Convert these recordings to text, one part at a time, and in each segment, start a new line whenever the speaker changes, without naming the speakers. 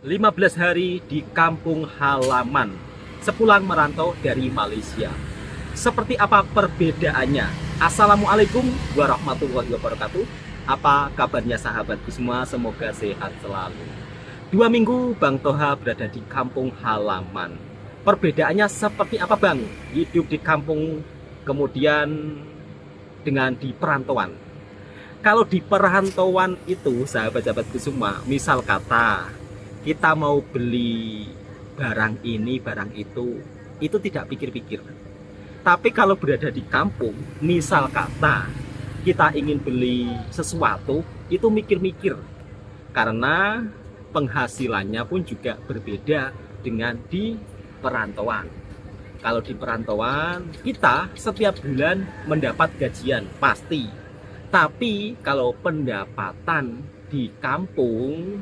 15 hari di kampung halaman sepulang merantau dari Malaysia. Seperti apa perbedaannya? Assalamualaikum warahmatullahi wabarakatuh. Apa kabarnya sahabatku semua? Semoga sehat selalu. 2 minggu Bang Toha berada di kampung halaman. Perbedaannya seperti apa Bang? Hidup di kampung kemudian dengan di perantauan. Kalau di perantauan itu sahabat-sahabatku semua, misal kata kita mau beli barang ini, barang itu tidak pikir-pikir. Tapi kalau berada di kampung, misal kata kita ingin beli sesuatu, itu mikir-mikir. Karena penghasilannya pun juga berbeda dengan di perantauan. Kalau di perantauan, kita setiap bulan mendapat gajian, pasti. Tapi kalau pendapatan di kampung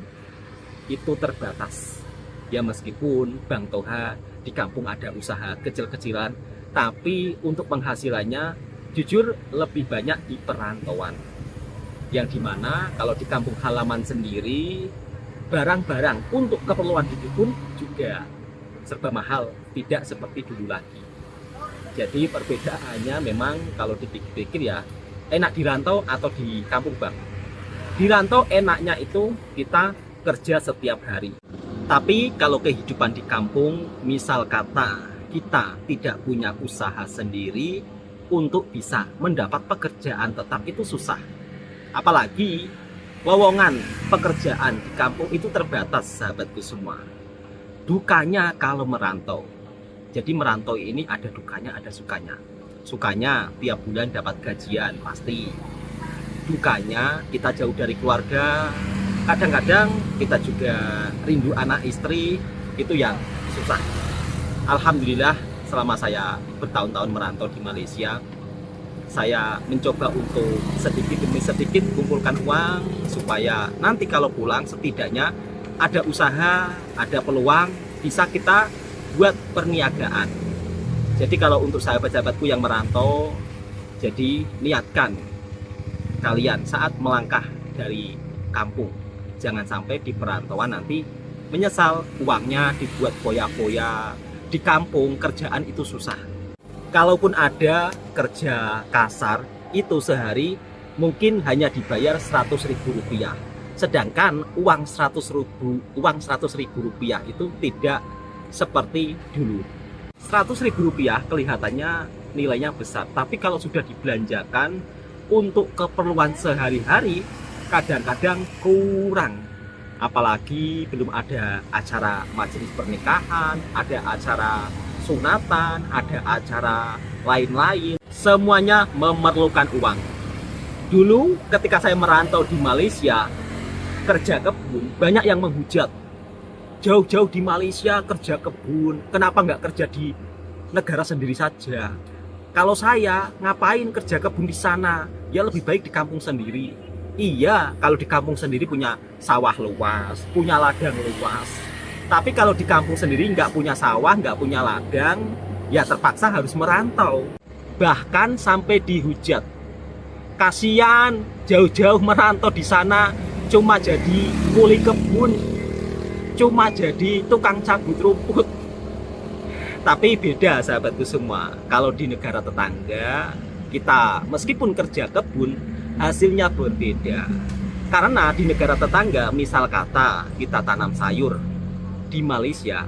itu terbatas. Ya meskipun Bang Toha di kampung ada usaha kecil-kecilan, tapi untuk penghasilannya jujur lebih banyak di perantauan. Yang dimana kalau di kampung halaman sendiri, barang-barang untuk keperluan hidup pun juga serba mahal, tidak seperti dulu lagi. Jadi perbedaannya memang kalau dipikir-pikir ya, enak di rantau atau di kampung Bang. Di rantau enaknya itu kita kerja setiap hari. Tapi kalau kehidupan di kampung, misal kata kita tidak punya usaha sendiri untuk bisa mendapat pekerjaan tetap itu susah. Apalagi lowongan pekerjaan di kampung itu terbatas sahabatku semua. Dukanya kalau merantau. Jadi merantau ini ada dukanya, ada sukanya. Sukanya tiap bulan dapat gajian pasti. Dukanya kita jauh dari keluarga. Kadang-kadang kita juga rindu anak istri, itu yang susah. Alhamdulillah selama saya bertahun-tahun merantau di Malaysia, saya mencoba untuk sedikit demi sedikit kumpulkan uang supaya nanti kalau pulang setidaknya ada usaha, ada peluang, bisa kita buat perniagaan. Jadi kalau untuk sahabat-sahabatku yang merantau, jadi niatkan kalian saat melangkah dari kampung, jangan sampai di perantauan nanti menyesal, uangnya dibuat foya-foya. Di kampung kerjaan itu susah. Kalaupun ada kerja kasar, itu sehari mungkin hanya dibayar 100.000 rupiah. Sedangkan uang 100.000 rupiah itu tidak seperti dulu. 100.000 rupiah kelihatannya nilainya besar, tapi kalau sudah dibelanjakan untuk keperluan sehari-hari kadang-kadang kurang. Apalagi belum ada acara majelis pernikahan, ada acara sunatan, ada acara lain-lain. Semuanya memerlukan uang. Dulu ketika saya merantau di Malaysia, kerja kebun, banyak yang menghujat. Jauh-jauh di Malaysia kerja kebun, kenapa nggak kerja di negara sendiri saja? Kalau saya ngapain kerja kebun di sana? Ya lebih baik di kampung sendiri. Iya, kalau di kampung sendiri punya sawah luas, punya ladang luas. Tapi kalau di kampung sendiri nggak punya sawah, nggak punya ladang, ya terpaksa harus merantau. Bahkan sampai dihujat. Kasihan jauh-jauh merantau di sana cuma jadi kuli kebun, cuma jadi tukang cabut rumput. Tapi beda sahabatku semua, kalau di negara tetangga kita meskipun kerja kebun hasilnya berbeda. Karena di negara tetangga misal kata kita tanam sayur di Malaysia,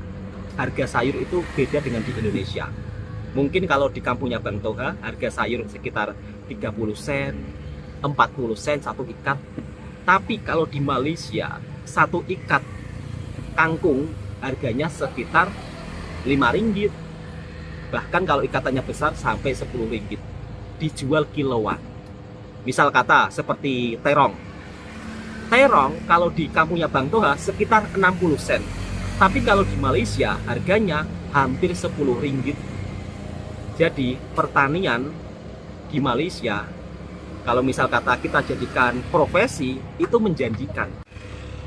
harga sayur itu beda dengan di Indonesia. Mungkin kalau di kampungnya Bang Toha harga sayur sekitar 30 sen, 40 sen satu ikat. Tapi kalau di Malaysia satu ikat kangkung harganya sekitar 5 ringgit. Bahkan kalau ikatannya besar sampai 10 ringgit. Dijual kiloan. Misal kata seperti terong. Terong kalau di kampungnya Bang Toha sekitar 60 sen. Tapi kalau di Malaysia harganya hampir 10 ringgit. Jadi pertanian di Malaysia, kalau misal kata kita jadikan profesi, itu menjanjikan.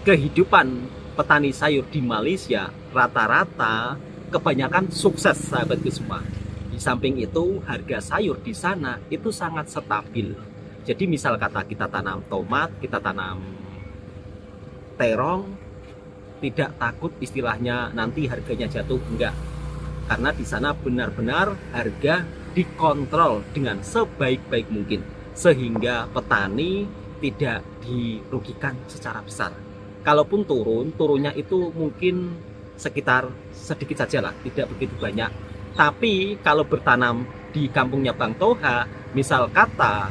Kehidupan petani sayur di Malaysia rata-rata kebanyakan sukses sahabatku semua. Di samping itu harga sayur di sana itu sangat stabil. Jadi misal kata kita tanam tomat, kita tanam terong, tidak takut istilahnya nanti harganya jatuh, enggak. Karena di sana benar-benar harga dikontrol dengan sebaik-baik mungkin sehingga petani tidak dirugikan secara besar. Kalaupun turunnya itu mungkin sekitar sedikit saja lah, tidak begitu banyak. Tapi kalau bertanam di kampungnya Bang Toha, misal kata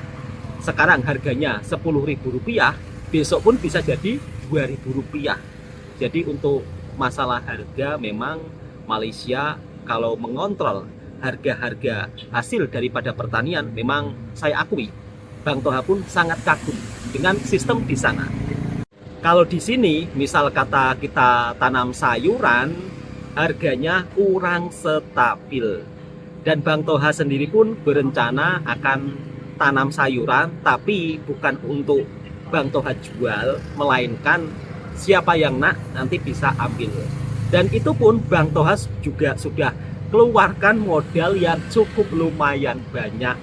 sekarang harganya Rp10.000, besok pun bisa jadi Rp2.000. Jadi untuk masalah harga memang Malaysia kalau mengontrol harga-harga hasil daripada pertanian, memang saya akui Bang Toha pun sangat kagum dengan sistem di sana. Kalau di sini misal kata kita tanam sayuran, harganya kurang stabil. Dan Bang Toha sendiri pun berencana akan tanam sayuran, tapi bukan untuk Bang Toha jual, melainkan siapa yang nanti bisa ambil. Dan itu pun Bang Toha juga sudah keluarkan modal yang cukup lumayan banyak.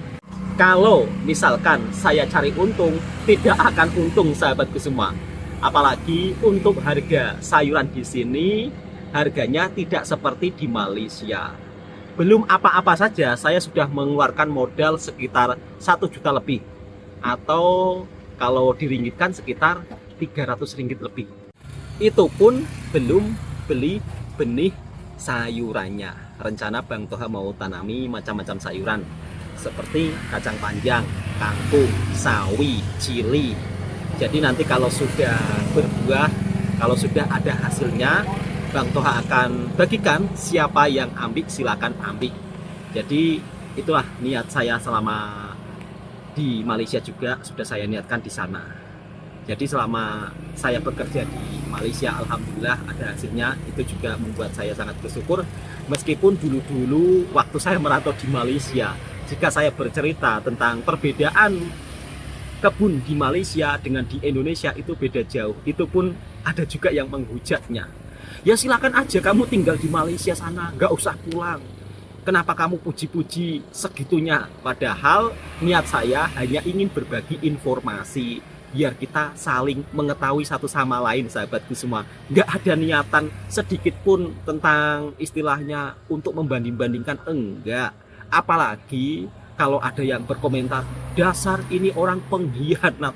Kalau misalkan saya cari untung, tidak akan untung sahabatku semua. Apalagi untuk harga sayuran di sini, harganya tidak seperti di Malaysia. Belum apa-apa saja, saya sudah mengeluarkan modal sekitar 1 juta lebih. Atau kalau diringgitkan sekitar 300 ringgit lebih. Itu pun belum beli benih sayurannya. Rencana Bang Toha mau tanami macam-macam sayuran seperti kacang panjang, kangkung, sawi, cili. Jadi nanti kalau sudah berbuah, kalau sudah ada hasilnya, Bang Toha akan bagikan, siapa yang ambil silakan ambil. Jadi itulah niat saya selama di Malaysia, juga sudah saya niatkan di sana. Jadi selama saya bekerja di Malaysia, alhamdulillah ada hasilnya. Itu juga membuat saya sangat bersyukur. Meskipun dulu-dulu waktu saya merantau di Malaysia, jika saya bercerita tentang perbedaan kebun di Malaysia dengan di Indonesia, itu beda jauh. Itu pun ada juga yang menghujatnya. Ya silakan aja kamu tinggal di Malaysia sana, nggak usah pulang. Kenapa kamu puji-puji segitunya? Padahal niat saya hanya ingin berbagi informasi, biar kita saling mengetahui satu sama lain sahabatku semua. Nggak ada niatan sedikit pun tentang istilahnya untuk membanding-bandingkan, enggak. Apalagi kalau ada yang berkomentar, dasar ini orang pengkhianat.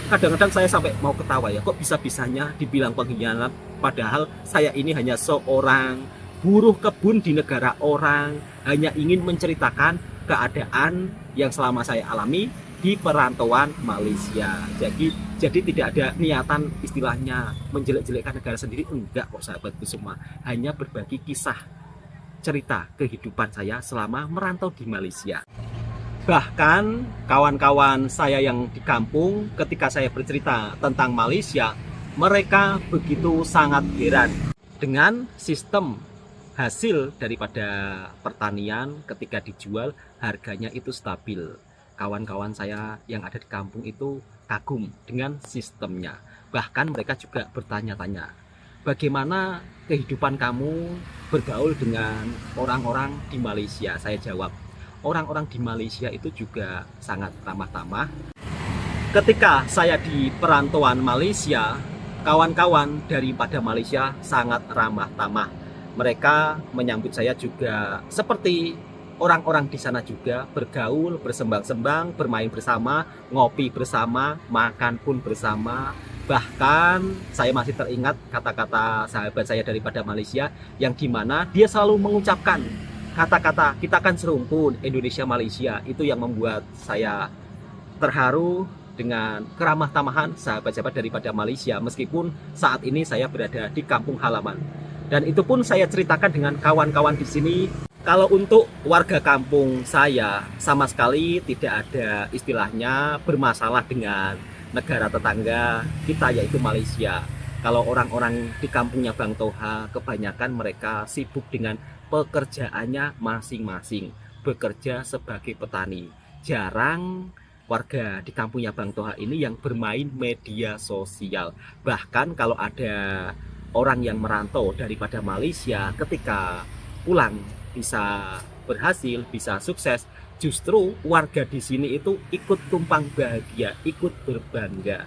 Kadang-kadang saya sampai mau ketawa ya, kok bisa-bisanya dibilang pengkhianat, padahal saya ini hanya seorang buruh kebun di negara orang, hanya ingin menceritakan keadaan yang selama saya alami di perantauan Malaysia. Jadi tidak ada niatan istilahnya menjelek-jelekkan negara sendiri, enggak kok sahabatku semua. Hanya berbagi kisah cerita kehidupan saya selama merantau di Malaysia. Bahkan kawan-kawan saya yang di kampung, ketika saya bercerita tentang Malaysia, mereka begitu sangat heran dengan sistem hasil daripada pertanian. Ketika dijual, harganya itu stabil. Kawan-kawan saya yang ada di kampung itu kagum dengan sistemnya. Bahkan mereka juga bertanya-tanya, bagaimana kehidupan kamu bergaul dengan orang-orang di Malaysia? Saya jawab, orang-orang di Malaysia itu juga sangat ramah tamah. Ketika saya di perantauan Malaysia, kawan-kawan daripada Malaysia sangat ramah tamah. Mereka menyambut saya juga seperti orang-orang di sana juga, bergaul, bersembang-sembang, bermain bersama, ngopi bersama, makan pun bersama. Bahkan saya masih teringat kata-kata sahabat saya daripada Malaysia, yang dimana dia selalu mengucapkan kata-kata kita kan serumpun Indonesia Malaysia. Itu yang membuat saya terharu dengan keramah tamahan sahabat-sahabat daripada Malaysia, meskipun saat ini saya berada di kampung halaman. Dan itu pun saya ceritakan dengan kawan-kawan di sini. Kalau untuk warga kampung saya, sama sekali tidak ada istilahnya bermasalah dengan negara tetangga kita, yaitu Malaysia. Kalau orang-orang di kampungnya Bang Toha, kebanyakan mereka sibuk dengan pekerjaannya masing-masing, bekerja sebagai petani. Jarang warga di kampungnya Bang Toha ini yang bermain media sosial. Bahkan kalau ada orang yang merantau daripada Malaysia, ketika pulang bisa berhasil, bisa sukses, justru warga di sini itu ikut tumpang bahagia, ikut berbangga.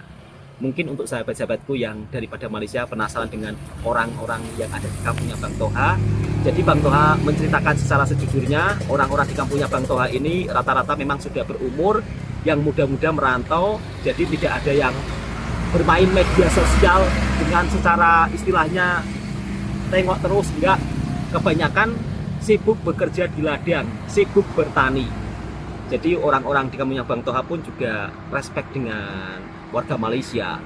Mungkin untuk sahabat-sahabatku yang daripada Malaysia penasaran dengan orang-orang yang ada di kampungnya Bang Toha. Jadi Bang Toha menceritakan secara sejujurnya, orang-orang di kampungnya Bang Toha ini rata-rata memang sudah berumur, yang muda-muda merantau, jadi tidak ada yang bermain media sosial dengan secara istilahnya tengok terus, enggak. Kebanyakan sibuk bekerja di ladang, sibuk bertani. Jadi orang-orang di kampungnya Bang Toha pun juga respect dengan warga Malaysia,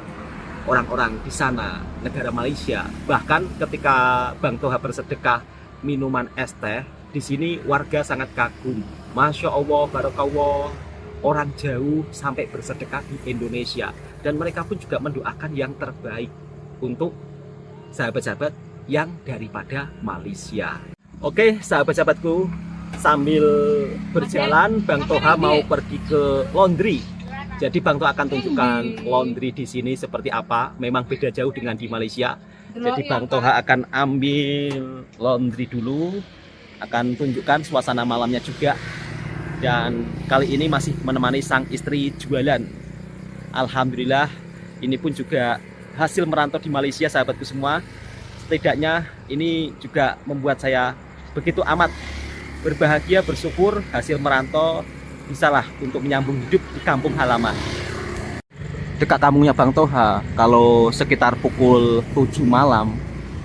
orang-orang di sana, negara Malaysia. Bahkan ketika Bang Toha bersedekah minuman es teh, di sini warga sangat kagum. Masya Allah, barakallah, orang jauh sampai bersedekah di Indonesia. Dan mereka pun juga mendoakan yang terbaik untuk sahabat-sahabat yang daripada Malaysia. Oke, sahabat-sahabatku, sambil berjalan Bang Toha mau pergi ke laundry. Jadi Bang Toha akan tunjukkan laundry di sini seperti apa. Memang beda jauh dengan di Malaysia. Jadi Bang Toha akan ambil laundry dulu, akan tunjukkan suasana malamnya juga. Dan kali ini masih menemani sang istri jualan. Alhamdulillah, ini pun juga hasil merantau di Malaysia, sahabatku semua. Setidaknya ini juga membuat saya begitu amat berbahagia, bersyukur hasil merantau bisalah untuk menyambung hidup di kampung halaman. Dekat kampungnya Bang Toha, kalau sekitar pukul 7 malam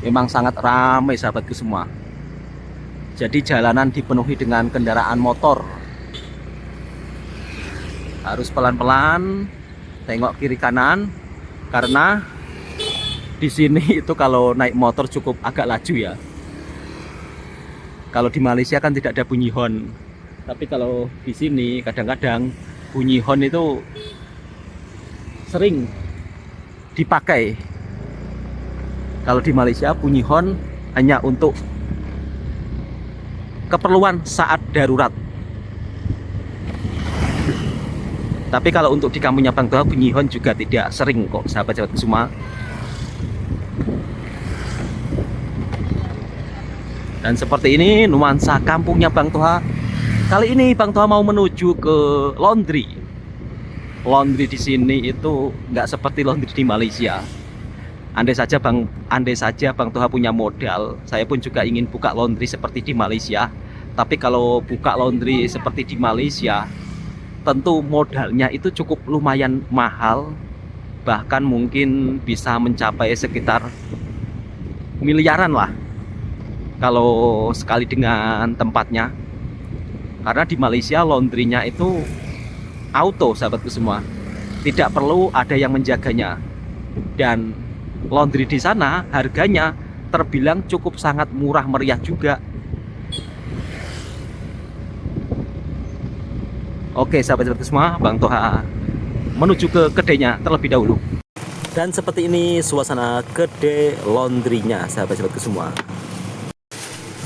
memang sangat ramai, sahabatku semua. Jadi jalanan dipenuhi dengan kendaraan motor. Harus pelan-pelan, tengok kiri kanan, karena di sini itu kalau naik motor cukup agak laju ya. Kalau di Malaysia kan tidak ada bunyi horn. Tapi kalau di sini kadang-kadang bunyi horn itu sering dipakai. Kalau di Malaysia bunyi horn hanya untuk keperluan saat darurat. Tapi kalau untuk di kampungnya Bang Toha, bunyi horn juga tidak sering kok, sahabat-sahabat semua. Dan seperti ini nuansa kampungnya Bang Toha. Kali ini Bang Toha mau menuju ke laundry. Laundry di sini itu nggak seperti laundry di Malaysia. Andai saja Bang Toha punya modal, saya pun juga ingin buka laundry seperti di Malaysia. Tapi kalau buka laundry seperti di Malaysia, tentu modalnya itu cukup lumayan mahal. Bahkan mungkin bisa mencapai sekitar miliaran lah kalau sekali dengan tempatnya. Karena di Malaysia laundrynya itu auto, sahabatku semua, tidak perlu ada yang menjaganya. Dan laundry di sana harganya terbilang cukup sangat murah meriah juga. Oke, sahabat-sahabatku semua, Bang Toha menuju ke kedainya terlebih dahulu. Dan seperti ini suasana kedai laundrynya, sahabat-sahabatku semua.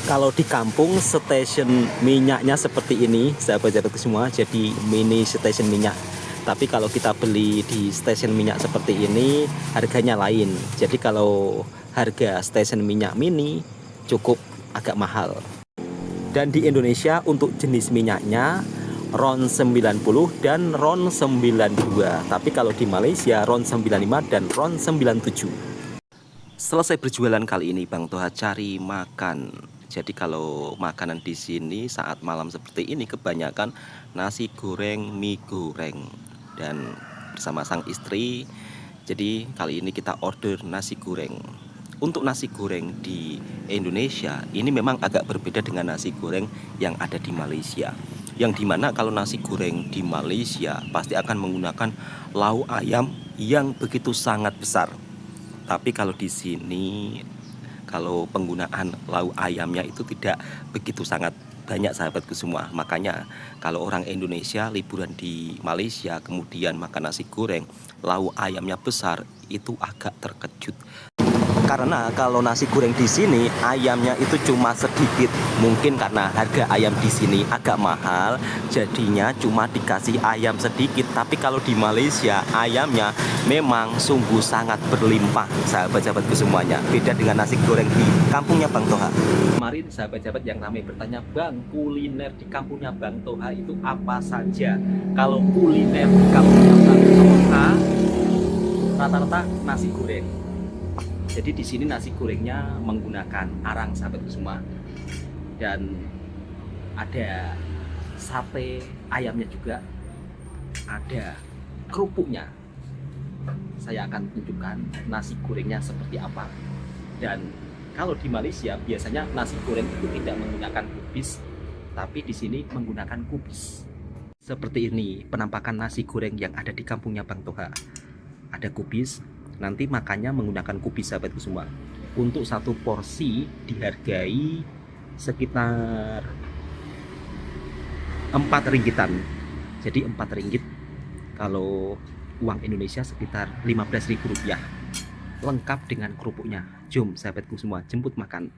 Kalau di kampung stasiun minyaknya seperti ini, sahabat-sahabatku semua, jadi mini stasiun minyak. Tapi kalau kita beli di stasiun minyak seperti ini, harganya lain. Jadi kalau harga stasiun minyak mini cukup agak mahal. Dan di Indonesia untuk jenis minyaknya RON 90 dan RON 92. Tapi kalau di Malaysia RON 95 dan RON 97. Selesai berjualan kali ini, Bang Toha cari makan. Jadi kalau makanan di sini saat malam seperti ini kebanyakan nasi goreng, mie goreng. Dan bersama sang istri, jadi kali ini kita order nasi goreng. Untuk nasi goreng di Indonesia ini memang agak berbeda dengan nasi goreng yang ada di Malaysia. Yang dimana kalau nasi goreng di Malaysia pasti akan menggunakan lauk ayam yang begitu sangat besar. Tapi kalau di sini, kalau penggunaan lauk ayamnya itu tidak begitu sangat banyak, sahabatku semua. Makanya kalau orang Indonesia liburan di Malaysia kemudian makan nasi goreng lauk ayamnya besar, itu agak terkejut. Karena kalau nasi goreng di sini ayamnya itu cuma sedikit. Mungkin karena harga ayam di sini agak mahal, jadinya cuma dikasih ayam sedikit. Tapi kalau di Malaysia ayamnya memang sungguh sangat berlimpah, sahabat-sahabatku semuanya. Beda dengan nasi goreng di kampungnya Bang Toha. Kemarin sahabat-sahabat yang ramai bertanya, Bang, kuliner di kampungnya Bang Toha itu apa saja? Kalau kuliner di kampungnya Bang Toha, rata-rata nasi goreng. Jadi di sini nasi gorengnya menggunakan arang sahabatku semua, dan ada sate ayamnya juga, ada kerupuknya. Saya akan tunjukkan nasi gorengnya seperti apa. Dan kalau di Malaysia biasanya nasi goreng itu tidak menggunakan kubis, tapi di sini menggunakan kubis. Seperti ini penampakan nasi goreng yang ada di kampungnya Bang Toha. Ada kubis, nanti makannya menggunakan kubis sahabatku semua. Untuk satu porsi dihargai sekitar 4 ringgitan. Jadi 4 ringgit kalau uang Indonesia sekitar 15.000 rupiah. Lengkap dengan kerupuknya. Jom sahabatku semua, jemput makan.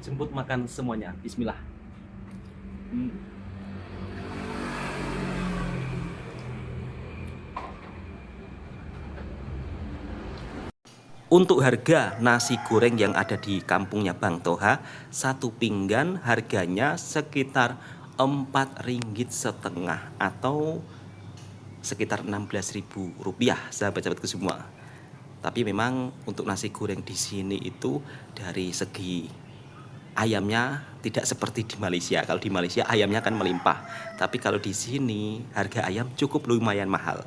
Jemput makan semuanya. Bismillah. Untuk harga nasi goreng yang ada di kampungnya Bang Toha, satu pinggan harganya sekitar 4,5 ringgit atau sekitar 16.000 rupiah sahabat-sahabatku semua. Tapi memang untuk nasi goreng di sini itu dari segi ayamnya tidak seperti di Malaysia. Kalau di Malaysia ayamnya kan melimpah, tapi kalau di sini harga ayam cukup lumayan mahal.